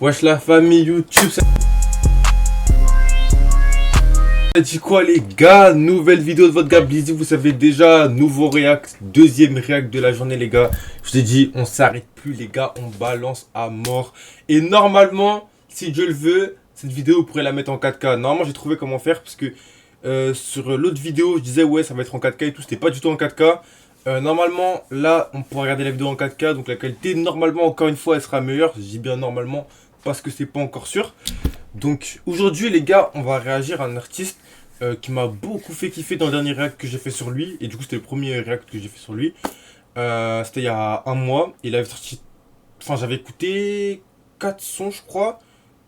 Wesh la famille YouTube, ça dit quoi les gars? Nouvelle vidéo de votre gars Blizzy, vous savez déjà, nouveau react, deuxième react de la journée les gars. Je vous ai dit, on s'arrête plus les gars, on balance à mort. Et normalement, si Dieu le veut, cette vidéo vous pourrez la mettre en 4K. Normalement j'ai trouvé comment faire parce que sur l'autre vidéo je disais ouais ça va être en 4K et tout, c'était pas du tout en 4K. Normalement là on pourra regarder la vidéo en 4K, donc la qualité normalement encore une fois elle sera meilleure. Je dis bien normalement parce que c'est pas encore sûr. Donc aujourd'hui les gars on va réagir à un artiste qui m'a beaucoup fait kiffer dans le dernier react que j'ai fait sur lui. Et du coup c'était le premier react que j'ai fait sur lui. C'était il y a un mois. Il avait sorti, enfin j'avais écouté 4 sons je crois,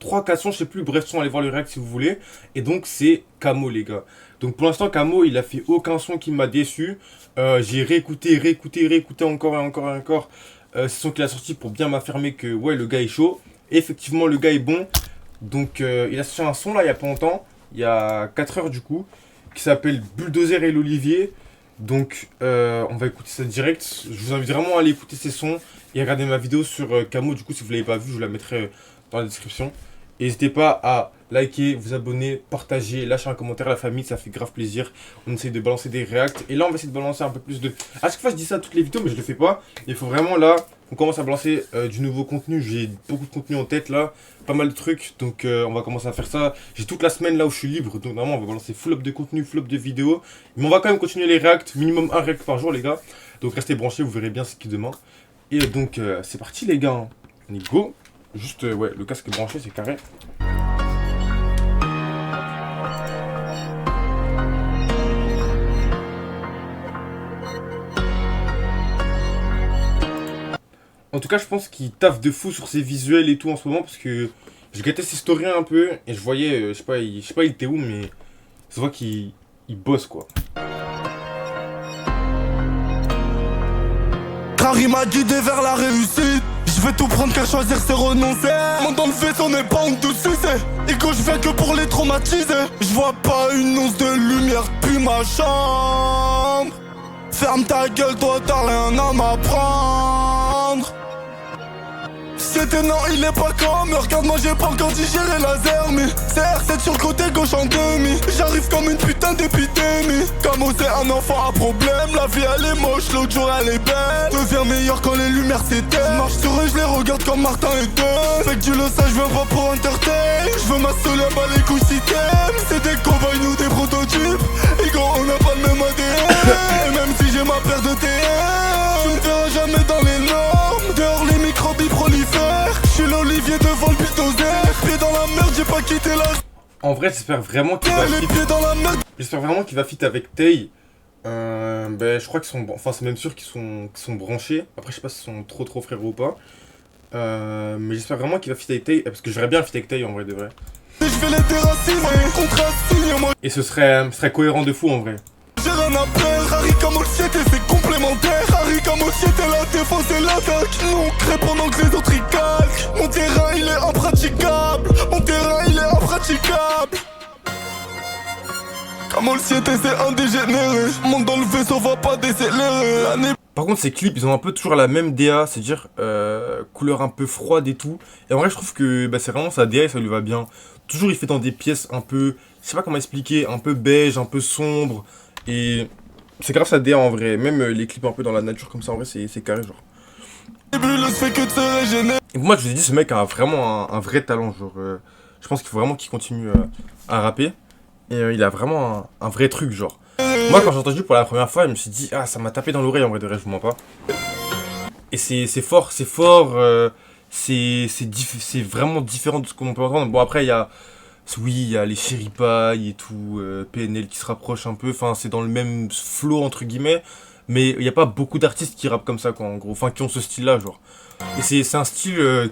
3-4 sons je sais plus, bref allez voir le react si vous voulez. Et donc c'est Camo les gars. Donc pour l'instant Camo il a fait aucun son qui m'a déçu. J'ai réécouté encore et encore ces sons qu'il a sorti pour bien m'affirmer que ouais le gars est chaud. Et effectivement le gars est bon. Donc il a sorti un son là il y a pas longtemps, il y a 4 heures du coup, qui s'appelle Bulldozer et l'Olivier. Donc on va écouter ça direct. Je vous invite vraiment à aller écouter ces sons et à regarder ma vidéo sur Camo. Du coup si vous l'avez pas vu je vous la mettrai dans la description. N'hésitez pas à liker, vous abonner, partager, lâcher un commentaire, la famille, ça fait grave plaisir. On essaye de balancer des reacts. Et là, on va essayer de balancer un peu plus de... À chaque fois, je dis ça à toutes les vidéos, mais je le fais pas. Il faut vraiment, là, on commence à balancer du nouveau contenu. J'ai beaucoup de contenu en tête, là. Pas mal de trucs. Donc, on va commencer à faire ça. J'ai toute la semaine, là, où je suis libre. Donc, normalement, on va balancer full up de contenu, full up de vidéos. Mais on va quand même continuer les reacts. Minimum un react par jour, les gars. Donc, restez branchés, vous verrez bien ce qui est demain. Et donc, c'est parti, les gars. On est go. Juste, ouais, le casque est branché, c'est carré. En tout cas, je pense qu'il taffe de fou sur ses visuels et tout en ce moment parce que je guettais ses stories un peu et je voyais, je sais pas il était où, mais ça se voit qu'il bosse quoi. Car il m'a guidé vers la réussite. Je vais tout prendre car choisir c'est renoncer. Mon dans le vaisseau n'est pas en dessous c'est. Et quand je viens que pour les traumatiser. Je vois pas une once de lumière depuis ma chambre. Ferme ta gueule toi t'as rien à m'apprendre. C'était non il est pas comme. Regarde-moi j'ai pas encore digéré laser. Mais c'est R7 sur le côté gauche en demi. J'arrive comme une putain d'épidémie. Comme c'est un enfant à problème. La vie elle est moche, l'autre jour elle est belle. Deviens meilleur quand les lumières s'éteignent. Marche sur eux je les regarde comme Martin et Deux. Fait que tu le sais je viens pas pour entertain. Je veux m'assoler à bas les couilles si t'aimes. C'est des cobayes nous des prototypes. Et quand on n'a pas le même ADN. Et même si j'ai ma paire de TM, tu me verras jamais dans les normes. Dehors les microbes ils prolifèrent. Je suis l'Olivier devant le bulldozer. Pied dans la merde j'ai pas quitté la... En vrai j'espère vraiment qu'il va fit. J'espère vraiment qu'il va fit avec Tay. Ben, je crois qu'ils sont... Enfin c'est même sûr qu'ils sont branchés. Après je sais pas s'ils sont trop frères ou pas. Mais j'espère vraiment qu'il va fit avec Tay. Parce que j'aurais bien fit avec Tay en vrai de vrai. Je vais les déraciner, contrastiner moi. Et ce serait cohérent de fou en vrai. J'ai rien à perdre, Harry comme Olsiete c'est complémentaire. Harry comme Olsiete la défense et l'attaque. Nous on crée pendant que les autres y calquent. Mon terrain il est impraticable. Mon terrain il est impraticable. Comme Olsiete c'est indégénéré. Monte dans le vaisseau va pas décélérer. Par contre ces clips ils ont un peu toujours la même DA, c'est-à-dire couleur un peu froide et tout. Et en vrai je trouve que bah, c'est vraiment sa DA et ça lui va bien. Toujours il fait dans des pièces un peu, je sais pas comment expliquer, un peu beige, un peu sombre. Et c'est grave sa DA en vrai, même les clips un peu dans la nature comme ça en vrai c'est carré genre. Et moi je vous ai dit ce mec a vraiment un vrai talent genre, je pense qu'il faut vraiment qu'il continue à rapper. Et il a vraiment un vrai truc genre. Moi quand j'ai entendu pour la première fois je me suis dit ah ça m'a tapé dans l'oreille en vrai de vrai je vous mens pas. Et c'est fort, c'est vraiment différent de ce qu'on peut entendre. Bon après il y a... Oui, il y a les Chéripaille et tout, PNL qui se rapproche un peu, enfin c'est dans le même flow entre guillemets, mais il n'y a pas beaucoup d'artistes qui rappent comme ça quoi en gros, enfin qui ont ce style là genre. Et c'est un style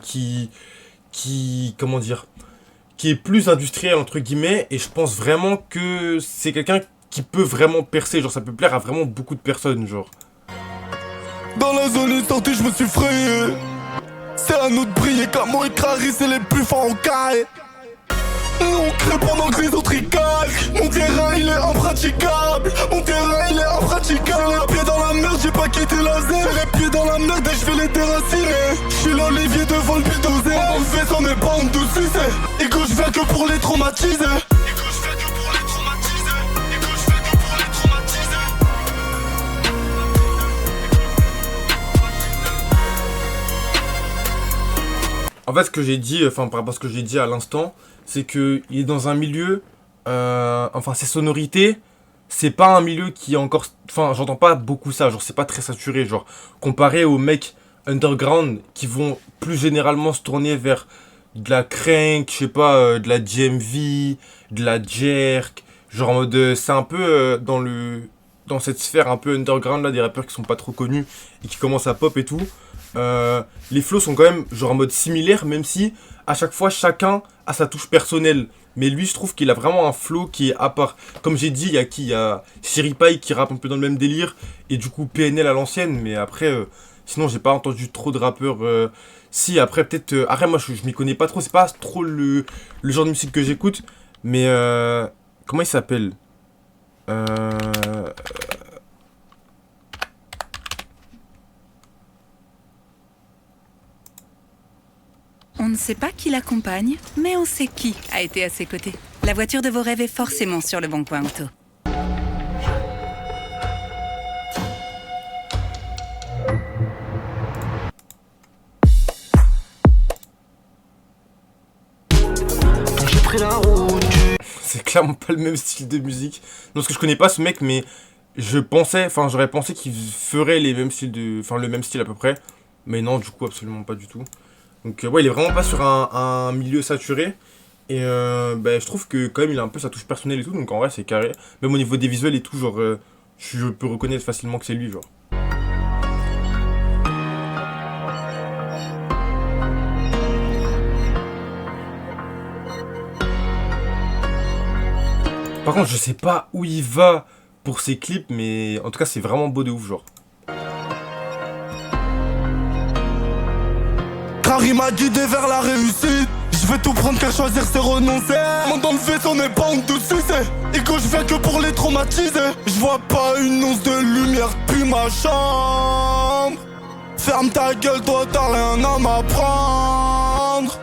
comment dire, qui est plus industriel entre guillemets, et je pense vraiment que c'est quelqu'un qui peut vraiment percer, genre ça peut plaire à vraiment beaucoup de personnes genre. Dans la zone sortie je me suis frayé. C'est à nous de briller, Camo et Crary c'est les plus forts en carré. On crée pendant que les autres y calquent. Mon terrain il est impraticable. Mon terrain il est impraticable. J'ai les pieds dans la merde, j'ai pas quitté la zone. J'ai les pieds dans la merde et je vais les déraciner. Je suis l'Olivier devant le bulldozer. Mon vaisseau n'est pas honte de sucer. Et que je viens que pour les traumatiser. En fait, ce que j'ai dit, par rapport à ce que j'ai dit à l'instant, c'est qu'il est dans un milieu, ses sonorités, c'est pas un milieu qui est encore, j'entends pas beaucoup ça, genre c'est pas très saturé, genre comparé aux mecs underground qui vont plus généralement se tourner vers de la crank, je sais pas, de la DMV, de la jerk, genre en mode, c'est un peu dans cette sphère un peu underground là, des rappeurs qui sont pas trop connus et qui commencent à pop et tout. Les flows sont quand même genre en mode similaire, même si à chaque fois chacun a sa touche personnelle. Mais lui, je trouve qu'il a vraiment un flow qui est à part. Comme j'ai dit, il y a Siripai qui rappe un peu dans le même délire, et du coup PNL à l'ancienne. Mais après, sinon j'ai pas entendu trop de rappeurs. Si après peut-être, après moi je m'y connais pas trop, c'est pas trop le genre de musique que j'écoute. Mais comment il s'appelle? On ne sait pas qui l'accompagne, mais on sait qui a été à ses côtés. La voiture de vos rêves est forcément sur le bon coin auto. J'ai pris la route. C'est clairement pas le même style de musique. Non, parce que je connais pas ce mec, mais j'aurais pensé qu'il ferait les mêmes styles le même style à peu près. Mais non, du coup, absolument pas du tout. Donc ouais, il est vraiment pas sur un milieu saturé. Et je trouve que quand même il a un peu sa touche personnelle et tout. Donc en vrai c'est carré. Même au niveau des visuels et tout, genre je peux reconnaître facilement que c'est lui, genre. Par contre je sais pas où il va pour ses clips, mais en tout cas c'est vraiment beau de ouf, genre. Car il m'a guidé vers la réussite. Je vais tout prendre car choisir c'est renoncer. Mon dans le vaisseau n'est pas honte de sucer. Et que je viens que pour les traumatiser. Je vois pas une once de lumière depuis ma chambre. Ferme ta gueule, toi t'as rien à m'apprendre.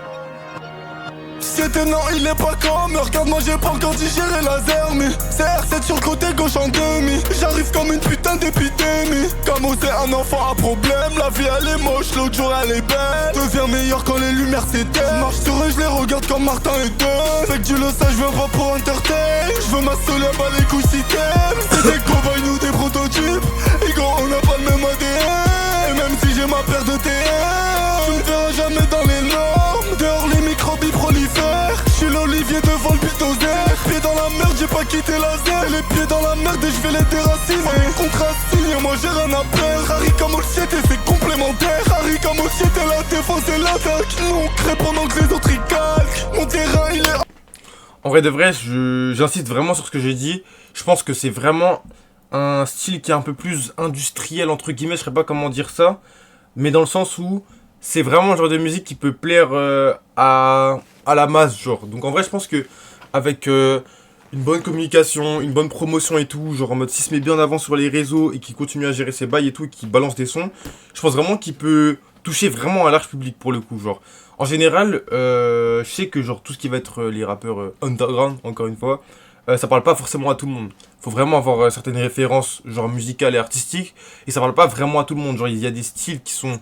C'était non, il est pas comme. Regarde-moi, j'ai pas encore digéré laser. Mais c'est R7 sur le côté gauche en demi. J'arrive comme une putain d'épidémie. Camo c'est un enfant à problème. La vie elle est moche, l'autre jour elle est belle. Deviens meilleur quand les lumières s'éteignent. Marche sur eux, je les regarde comme Martin et Deux. Fait que tu le sais, je viens pas pour entertain. Je veux m'assoler à bas les couilles si t'aimes. C'est des cobayes, nous des prototypes. Et gros, on n'a pas le même ADN. Et même si j'ai ma paire de TM, tu me verras jamais dans les normes. Dehors les microbes ils prolifèrent. Je suis l'Olivier devant le bulldozer. Pieds dans la merde, j'ai pas quitté la zone. Les pieds dans la merde et je vais les déraciner. Contrat signé, moi j'ai rien à perdre. Harry comme Olsiet et c'est complémentaire. Harry comme Olsiet et la défense et l'attaque. Nous on crée pendant que les autres ils calquent. Mon terrain il est... En vrai de vrai, j'insiste vraiment sur ce que j'ai dit. Je pense que c'est vraiment un style qui est un peu plus industriel, entre guillemets, je sais pas comment dire ça. Mais dans le sens où c'est vraiment le genre de musique qui peut plaire à la masse, genre. Donc en vrai, je pense que avec une bonne communication, une bonne promotion et tout, genre en mode s'il se met bien en avant sur les réseaux et qu'il continue à gérer ses bails et tout, et qu'il balance des sons, je pense vraiment qu'il peut toucher vraiment un large public pour le coup, genre. En général, je sais que genre tout ce qui va être les rappeurs underground, encore une fois, ça parle pas forcément à tout le monde. Faut vraiment avoir certaines références genre musicales et artistiques, et ça parle pas vraiment à tout le monde. Genre il y a des styles qui sont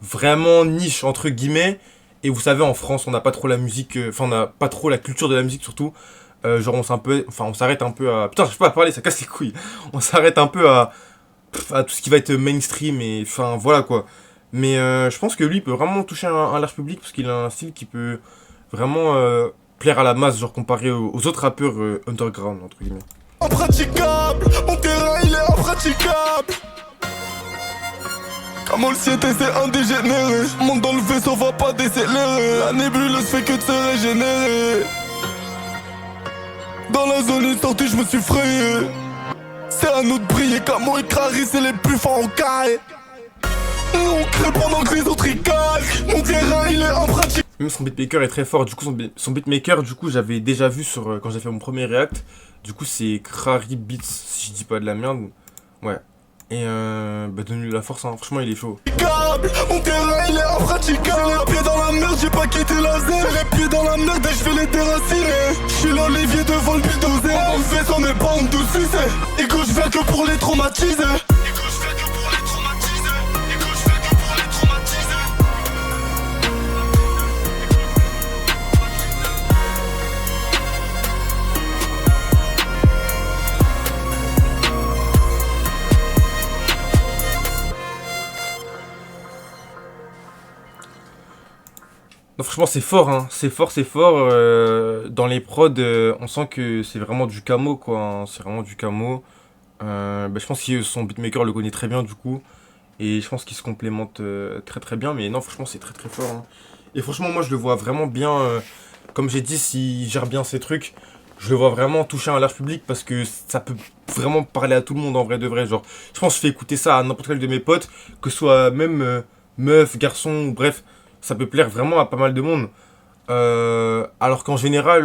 vraiment niche entre guillemets, et vous savez en France on n'a pas trop la musique, on n'a pas trop la culture de la musique surtout. Genre on s'arrête un peu à... Putain, je peux pas parler, ça casse les couilles. On s'arrête un peu à tout ce qui va être mainstream et enfin voilà quoi. Mais je pense que lui il peut vraiment toucher un large public parce qu'il a un style qui peut vraiment plaire à la masse, genre comparé aux autres rappeurs underground entre guillemets. Impraticable, mon terrain il est impraticable. Comme Olsiet c'est un dégénéré. Monte dans le vaisseau, va pas décélérer. La nébuleuse fait que de se régénérer. Dans la zone une sortie, je me suis frayé. C'est à nous de briller, Camo et Crary, c'est les plus forts en carré. On crée pendant que les autres y calquent. Mon terrain il est impraticable. Même son beatmaker est très fort, du coup son beatmaker du coup j'avais déjà vu sur quand j'ai fait mon premier react. Du coup c'est Crary Beats si je dis pas de la merde. Ouais. Et bah donne-lui la force, hein. Franchement il est chaud. Mon terrain il est impraticable. J'ai les pieds dans la merde, j'ai pas quitté la zone. J'ai les pieds dans la merde et je vais les déraciner. Je suis l'olivier devant le bulldozer. Mon vaisseau n'est pas en dessous, c'est. Et que je viens que pour les traumatiser. Non, franchement, c'est fort, hein. C'est fort, c'est fort. Dans les prods, on sent que c'est vraiment du camo, quoi, hein. C'est vraiment du camo. Bah, je pense que son beatmaker le connaît très bien, du coup. Et je pense qu'ils se complémentent très très bien. Mais non, franchement, c'est très très fort, hein. Et franchement, moi, je le vois vraiment bien. Comme j'ai dit, s'il gère bien ses trucs, je le vois vraiment toucher un large public parce que ça peut vraiment parler à tout le monde en vrai de vrai. Genre, je pense que je fais écouter ça à n'importe quel de mes potes, que ce soit même meuf, garçon, ou bref, ça peut plaire vraiment à pas mal de monde. Alors qu'en général,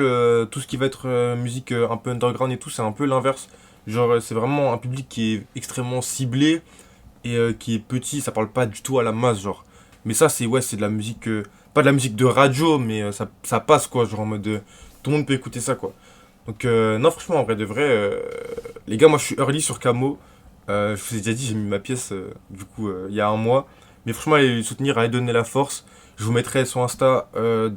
tout ce qui va être musique un peu underground et tout, c'est un peu l'inverse. Genre, c'est vraiment un public qui est extrêmement ciblé et qui est petit, ça parle pas du tout à la masse, genre. Mais ça, c'est ouais, c'est de la musique, pas de la musique de radio, mais ça passe quoi, genre en mode tout le monde peut écouter ça quoi. Donc, non, franchement, en vrai de vrai, les gars, moi je suis early sur Camo. Je vous ai déjà dit, j'ai mis ma pièce du coup il y a un mois. Mais franchement, allez le soutenir, allez donner la force. Je vous mettrai son Insta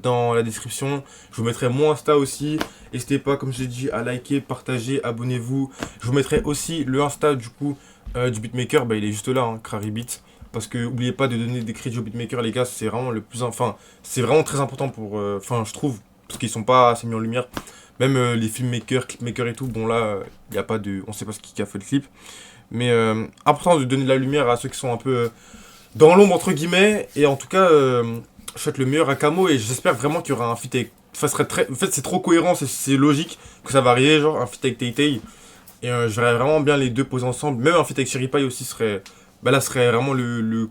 dans la description. Je vous mettrai mon Insta aussi. N'hésitez pas, comme je l'ai dit, à liker, partager, abonnez-vous. Je vous mettrai aussi le Insta du coup du beatmaker. Bah, il est juste là, hein, Crary Beat. Parce que n'oubliez pas de donner des crédits au beatmaker, les gars. C'est vraiment le plus. Enfin, c'est vraiment très important pour. Enfin, je trouve. Parce qu'ils sont pas assez mis en lumière. Même les filmmakers, clipmakers et tout. Bon, là, il n'y a pas de. On sait pas ce qui a fait le clip. Mais important de donner de la lumière à ceux qui sont un peu dans l'ombre, entre guillemets. Et en tout cas. Je souhaite le meilleur à Camo et j'espère vraiment qu'il y aura un feat avec. Ça serait très. En fait, c'est trop cohérent, c'est logique que ça va arriver, genre un feat avec Tay Tay. Et je verrais vraiment bien les deux poser ensemble. Même un feat avec Cheripaille aussi serait. Bah là, serait vraiment le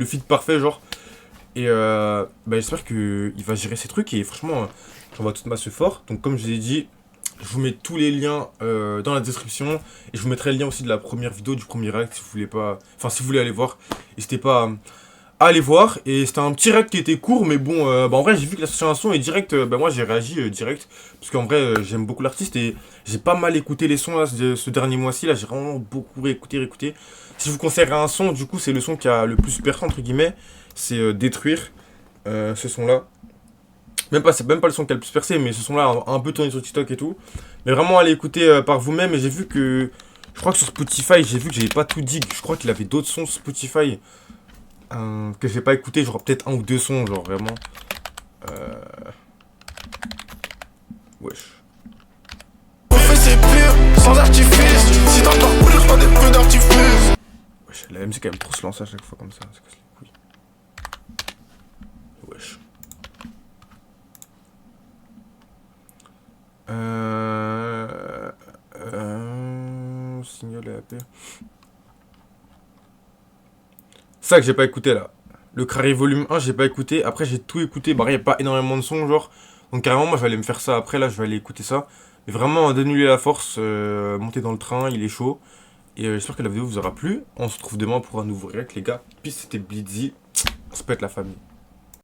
feat parfait, genre. Et bah, j'espère qu'il va gérer ses trucs et franchement, j'envoie toute ma fort. Donc, comme je vous ai dit, je vous mets tous les liens dans la description. Et je vous mettrai le lien aussi de la première vidéo, du premier react si vous voulez pas. Enfin, si vous voulez aller voir. N'hésitez pas à aller voir. Et c'était un petit react qui était court, mais bon, bah en vrai, j'ai vu que la chanson est direct. Bah moi, j'ai réagi direct. Parce qu'en vrai, j'aime beaucoup l'artiste et j'ai pas mal écouté les sons là, ce dernier mois-ci. Là, j'ai vraiment beaucoup réécouté. Si je vous conseillerais un son, du coup, c'est le son qui a le plus perçu, entre guillemets. C'est Détruire. Ce son-là. C'est même pas le son qui a le plus percé, mais ce son-là a un peu tourné sur TikTok et tout. Mais vraiment, allez écouter par vous-même. Et j'ai vu que. Je crois que sur Spotify, j'ai vu que j'avais pas tout dit. Je crois qu'il avait d'autres sons sur Spotify. Que j'ai pas écouté, genre peut-être un ou deux sons, genre vraiment. Wesh. On fait c'est pire, sans artifice. Si t'entends plus, pas des feux d'artifice. Wesh, la musique quand même trop se lance à chaque fois comme ça. C'est casse les couilles. Wesh. Signal et AP. Ça que j'ai pas écouté là. Le Crary volume 1, j'ai pas écouté. Après, j'ai tout écouté. Bah, il n'y a pas énormément de sons, genre. Donc, carrément, moi, je vais aller me faire ça après. Là, je vais aller écouter ça. Mais vraiment, dénouer la force. Monter dans le train, il est chaud. Et j'espère que la vidéo vous aura plu. On se retrouve demain pour un nouveau react, les gars. Puis, c'était Blitzy. On se pète la famille.